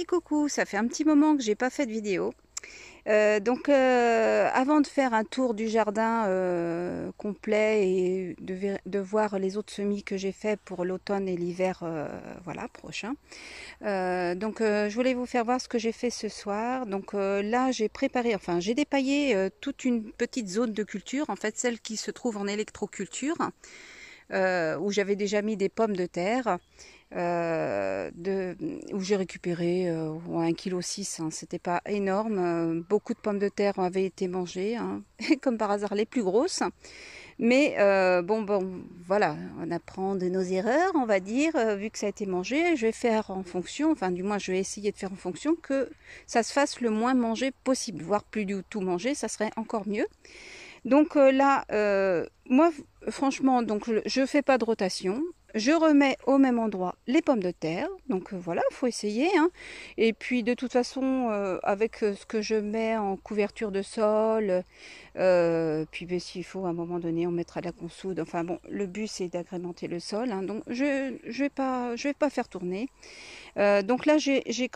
coucou, ça fait un petit moment que j'ai pas fait de vidéo. Avant de faire un tour du jardin complet et de voir les autres semis que j'ai fait pour l'automne et l'hiver voilà, prochain, je voulais vous faire voir ce que j'ai fait ce soir. Là, j'ai préparé, enfin j'ai dépaillé toute une petite zone de culture, en fait celle qui se trouve en électroculture, où j'avais déjà mis des pommes de terre. Où j'ai récupéré 1,6 kg, hein, c'était pas énorme. Beaucoup de pommes de terre avaient été mangées, hein, comme par hasard les plus grosses. Mais voilà, on apprend de nos erreurs, on va dire. Vu que ça a été mangé, je vais faire en fonction, enfin du moins je vais essayer de faire en fonction que ça se fasse le moins mangé possible, voire plus du tout mangé, ça serait encore mieux. Moi, franchement, je fais pas de rotation. Je remets au même endroit les pommes de terre. Voilà, il faut essayer, hein. Et puis de toute façon, avec ce que je mets en couverture de sol, s'il faut à un moment donné, on mettra de la consoude. Enfin bon, le but c'est d'agrémenter le sol, hein. Donc je vais pas faire tourner. Donc là, j'ai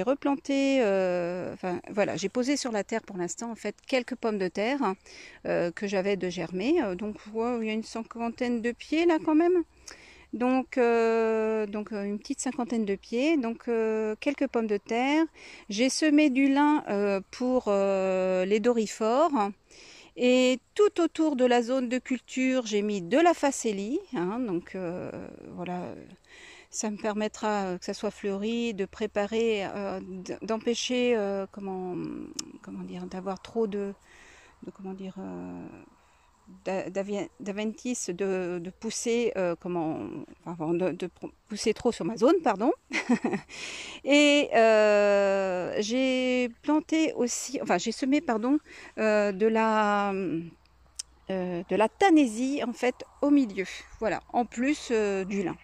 replanté, enfin voilà, j'ai posé sur la terre pour l'instant en fait quelques pommes de terre que j'avais de germer. Ouais, il y a une cinquantaine de pieds là quand même. Une petite cinquantaine de pieds. Quelques pommes de terre. J'ai semé du lin pour les doryphores. Et tout autour de la zone de culture, j'ai mis de la facélie, hein, voilà, ça me permettra que ça soit fleuri, de préparer, d'empêcher, comment dire, d'avoir trop comment dire, d'Aventis de pousser, de pousser trop sur ma zone, pardon. Et j'ai planté aussi, enfin j'ai semé, pardon, de la tanésie en fait au milieu, voilà, en plus du lin.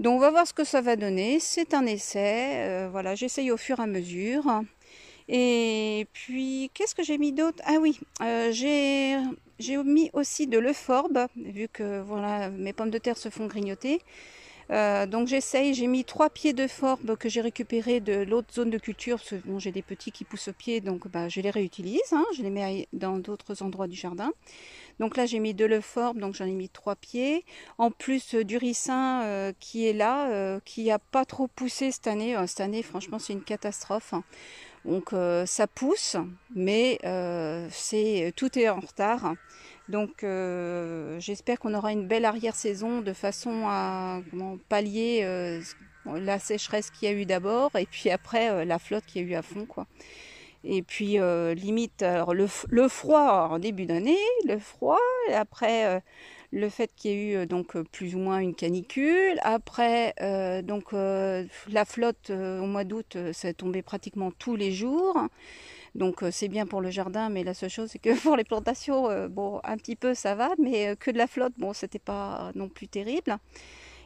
Donc on va voir ce que ça va donner, c'est un essai, voilà, j'essaye au fur et à mesure. Et puis qu'est-ce que j'ai mis d'autre? Ah oui, j'ai mis aussi de l'euphorbe, vu que voilà, mes pommes de terre se font grignoter. J'ai mis 3 pieds d'euphorbe que j'ai récupéré de l'autre zone de culture, parce que bon, j'ai des petits qui poussent au pied, donc je les réutilise, hein, je les mets dans d'autres endroits du jardin. Donc là j'ai mis de l'euphorbe, donc j'en ai mis 3 pieds, en plus du ricin qui est là, qui n'a pas trop poussé cette année. Cette année franchement c'est une catastrophe, hein. Ça pousse, mais tout est en retard. J'espère qu'on aura une belle arrière-saison de façon à pallier la sécheresse qu'il y a eu d'abord et puis après la flotte qu'il y a eu à fond, quoi. Et puis limite, alors le froid en début d'année, le froid, et après le fait qu'il y ait eu plus ou moins une canicule, après la flotte au mois d'août, ça est tombé pratiquement tous les jours. C'est bien pour le jardin, mais la seule chose c'est que pour les plantations, bon un petit peu ça va, mais que de la flotte, bon c'était pas non plus terrible.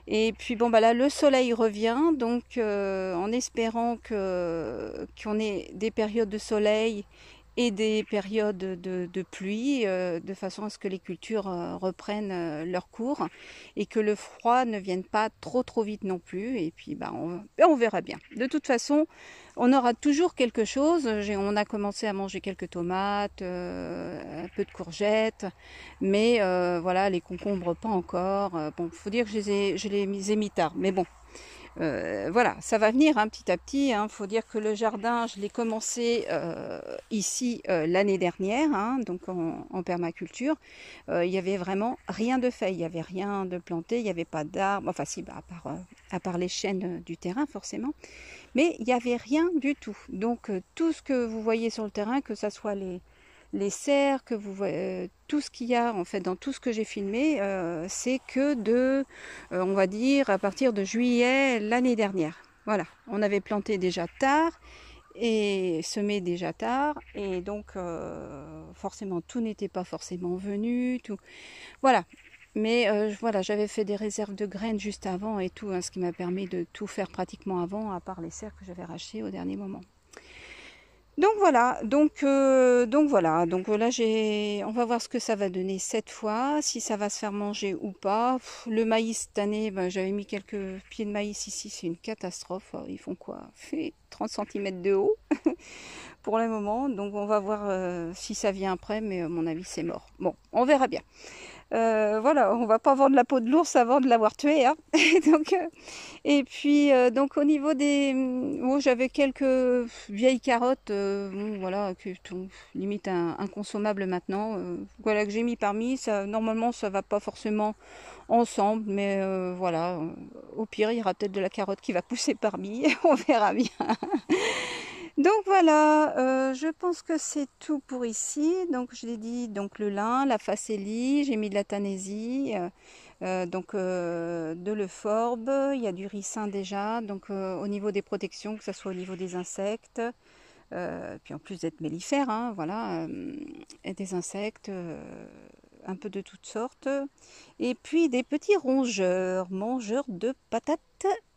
Et puis bon bah là le soleil revient, en espérant qu'on ait des périodes de soleil et des périodes de pluie, de façon à ce que les cultures reprennent leur cours et que le froid ne vienne pas trop vite non plus. Et puis on verra bien. De toute façon, on aura toujours quelque chose. On a commencé à manger quelques tomates, un peu de courgettes, mais voilà, les concombres pas encore. Bon, faut dire que je les ai mis tard, mais bon. Voilà, ça va venir hein, petit à petit, hein. Faut dire que le jardin, je l'ai commencé ici l'année dernière, hein, en permaculture. Il y avait vraiment rien de fait, il n'y avait rien de planté, il n'y avait pas d'arbres, enfin si, à part les chênes du terrain forcément, mais il n'y avait rien du tout. Tout ce que vous voyez sur le terrain, que ce soit les serres, que vous voyez, tout ce qu'il y a en fait dans tout ce que j'ai filmé, c'est que on va dire, à partir de juillet l'année dernière. Voilà, on avait planté déjà tard et semé déjà tard, et forcément tout n'était pas forcément venu, tout. Voilà. Mais voilà, j'avais fait des réserves de graines juste avant et tout, hein, ce qui m'a permis de tout faire pratiquement avant, à part les serres que j'avais rachetées au dernier moment. Donc voilà, voilà, là on va voir ce que ça va donner cette fois, si ça va se faire manger ou pas. Le maïs cette année, ben, j'avais mis quelques pieds de maïs ici, c'est une catastrophe. Ils font quoi? 30 cm de haut pour le moment, donc on va voir si ça vient après, mais à mon avis c'est mort. Bon, on verra bien. Voilà, on va pas vendre la peau de l'ours avant de l'avoir tué, hein. donc, et puis donc au niveau des, oh, j'avais quelques vieilles carottes, bon, voilà, qui sont limite inconsommables maintenant. Voilà que j'ai mis parmi. Ça, normalement, ça va pas forcément ensemble, mais voilà. Au pire, il y aura peut-être de la carotte qui va pousser parmi. On verra bien. Donc voilà, je pense que c'est tout pour ici. Donc je l'ai dit, donc le lin, la facélie, j'ai mis de la tanésie, de l'euphorbe, il y a du ricin déjà. Donc au niveau des protections, que ce soit au niveau des insectes, puis en plus d'être mellifère, hein, voilà, et des insectes, un peu de toutes sortes. Et puis des petits rongeurs, mangeurs de patates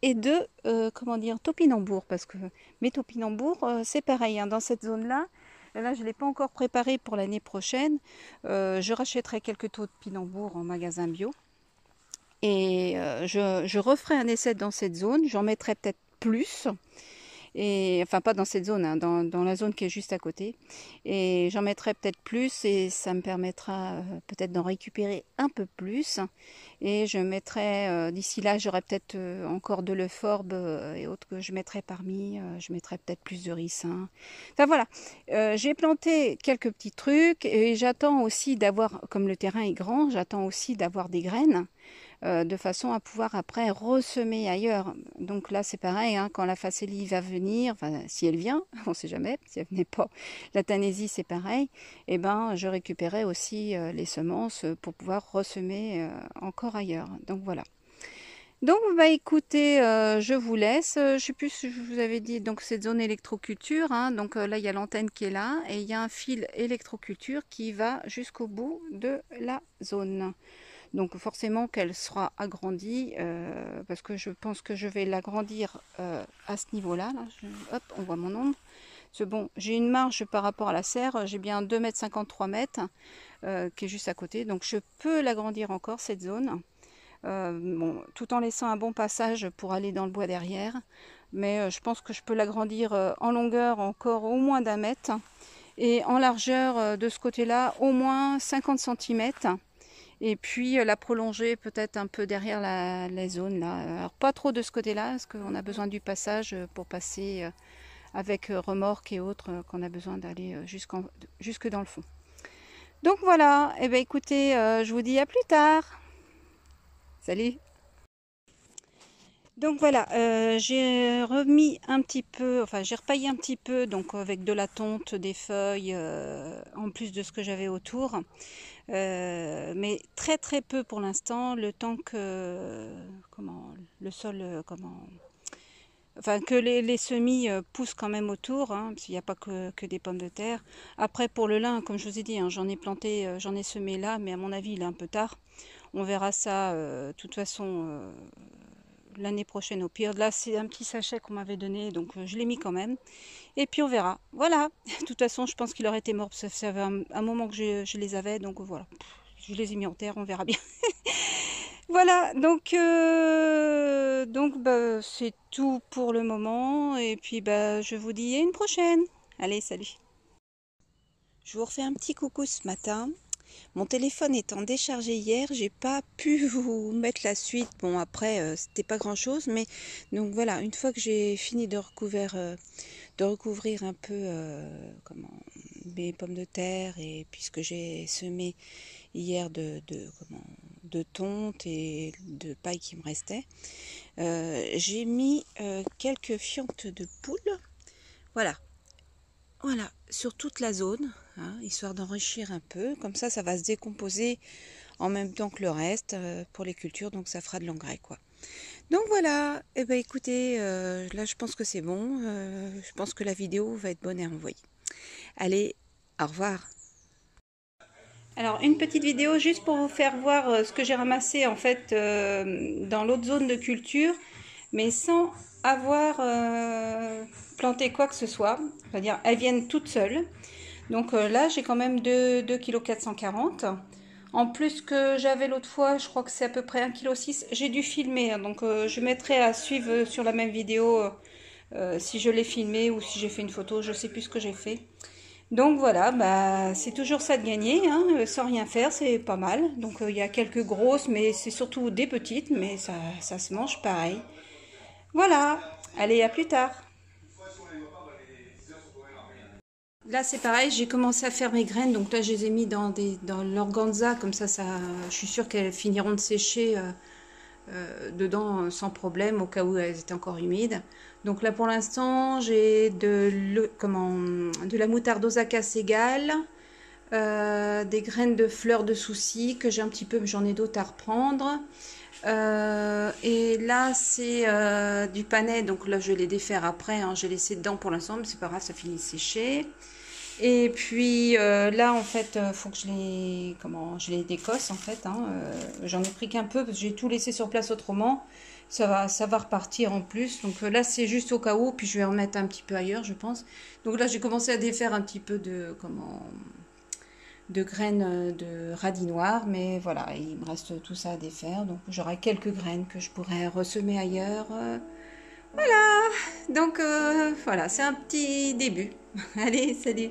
et de, comment dire, topinambour. Parce que mes topinambours, c'est pareil, hein, dans cette zone-là. Là, je ne l'ai pas encore préparé pour l'année prochaine. Je rachèterai quelques topinambours en magasin bio. Et je referai un essai dans cette zone. J'en mettrai peut-être plus. Et enfin, pas dans cette zone, hein, dans la zone qui est juste à côté. Et j'en mettrai peut-être plus et ça me permettra peut-être d'en récupérer un peu plus. Et je mettrai, d'ici là, j'aurai peut-être encore de l'euphorbe et autres que je mettrai parmi. Je mettrai peut-être plus de ricin. Enfin voilà, j'ai planté quelques petits trucs et j'attends aussi d'avoir, comme le terrain est grand, j'attends aussi d'avoir des graines. De façon à pouvoir après ressemer ailleurs. Donc là c'est pareil, hein, quand la facélie va venir, enfin si elle vient, on ne sait jamais, si elle venait pas, la tanésie c'est pareil, et ben je récupérais aussi les semences pour pouvoir ressemer encore ailleurs. Donc voilà. Donc bah écoutez, je vous laisse. Je sais plus si je vous avais dit donc cette zone électroculture, hein, donc là il y a l'antenne qui est là et il y a un fil électroculture qui va jusqu'au bout de la zone. Donc forcément qu'elle sera agrandie, parce que je pense que je vais l'agrandir à ce niveau-là. Là. Hop, on voit mon ombre. Bon, j'ai une marge par rapport à la serre, j'ai bien 2,53 m qui est juste à côté. Donc je peux l'agrandir encore, cette zone. Bon, tout en laissant un bon passage pour aller dans le bois derrière. Mais je pense que je peux l'agrandir en longueur encore au moins d'1 mètre. Et en largeur de ce côté-là, au moins 50 cm. Et puis la prolonger peut-être un peu derrière la zone là. Alors pas trop de ce côté-là, parce qu'on a besoin du passage pour passer avec remorque et autres, qu'on a besoin d'aller jusque dans le fond. Donc voilà, et bien écoutez, je vous dis à plus tard. Salut! Donc voilà, j'ai remis un petit peu, enfin j'ai repaillé un petit peu, donc avec de la tonte, des feuilles, en plus de ce que j'avais autour. Mais très très peu pour l'instant, le temps que le sol, enfin que les semis poussent quand même autour, hein, parce qu'il n'y a pas que des pommes de terre. Après pour le lin, comme je vous ai dit, hein, j'en ai planté, j'en ai semé là, mais à mon avis il est un peu tard. On verra ça de toute façon l'année prochaine au pire. Là c'est un petit sachet qu'on m'avait donné, donc je l'ai mis quand même. Et puis on verra. Voilà. De toute façon je pense qu'il aurait été mort, parce que ça fait un moment que je les avais, donc voilà. Je les ai mis en terre, on verra bien. Voilà, donc bah, c'est tout pour le moment. Et puis bah, je vous dis à une prochaine. Allez, salut. Je vous refais un petit coucou ce matin. Mon téléphone étant déchargé hier, j'ai pas pu vous mettre la suite. Bon après, c'était pas grand chose, mais donc voilà, une fois que j'ai fini de recouvrir un peu mes pommes de terre et puisque j'ai semé hier de tonte et de paille qui me restait, j'ai mis quelques fientes de poules. Voilà, sur toute la zone, hein, histoire d'enrichir un peu. Comme ça va se décomposer en même temps que le reste pour les cultures, donc ça fera de l'engrais, quoi. Donc voilà, et ben écoutez, là je pense que c'est bon. Je pense que la vidéo va être bonne à envoyer. Allez, au revoir. Alors une petite vidéo juste pour vous faire voir ce que j'ai ramassé en fait dans l'autre zone de culture, mais sans avoir planté quoi que ce soit. C'est-à-dire, elles viennent toutes seules. Donc là, j'ai quand même 2,440 kg. En plus que j'avais l'autre fois, je crois que c'est à peu près 1,6 kg. J'ai dû filmer, hein, donc je mettrai à suivre sur la même vidéo si je l'ai filmé ou si j'ai fait une photo, je sais plus ce que j'ai fait. Donc voilà, bah, c'est toujours ça de gagner, hein, sans rien faire, c'est pas mal. Donc il y a quelques grosses, mais c'est surtout des petites, mais ça se mange pareil. Voilà, allez, à plus tard. Là, c'est pareil, j'ai commencé à faire mes graines, donc là, je les ai mis dans l'organza, comme ça, je suis sûre qu'elles finiront de sécher dedans sans problème, au cas où elles étaient encore humides. Donc là, pour l'instant, j'ai de la moutarde Osaka Segal, des graines de fleurs de souci que j'ai un petit peu, mais j'en ai d'autres à reprendre. Et là, c'est du panais, donc là, je vais les défaire après, hein. J'ai laissé dedans pour l'instant, mais c'est pas grave, ça finit de sécher. Et puis là, en fait, faut que je les décosse en fait, hein. J'en ai pris qu'un peu parce que j'ai tout laissé sur place autrement. Ça va repartir en plus. Donc là, c'est juste au cas où. Puis je vais en mettre un petit peu ailleurs, je pense. Donc là, j'ai commencé à défaire un petit peu de graines de radis noir, mais voilà, il me reste tout ça à défaire. Donc j'aurai quelques graines que je pourrais ressemer ailleurs. Voilà. Donc voilà, c'est un petit début. Allez, salut.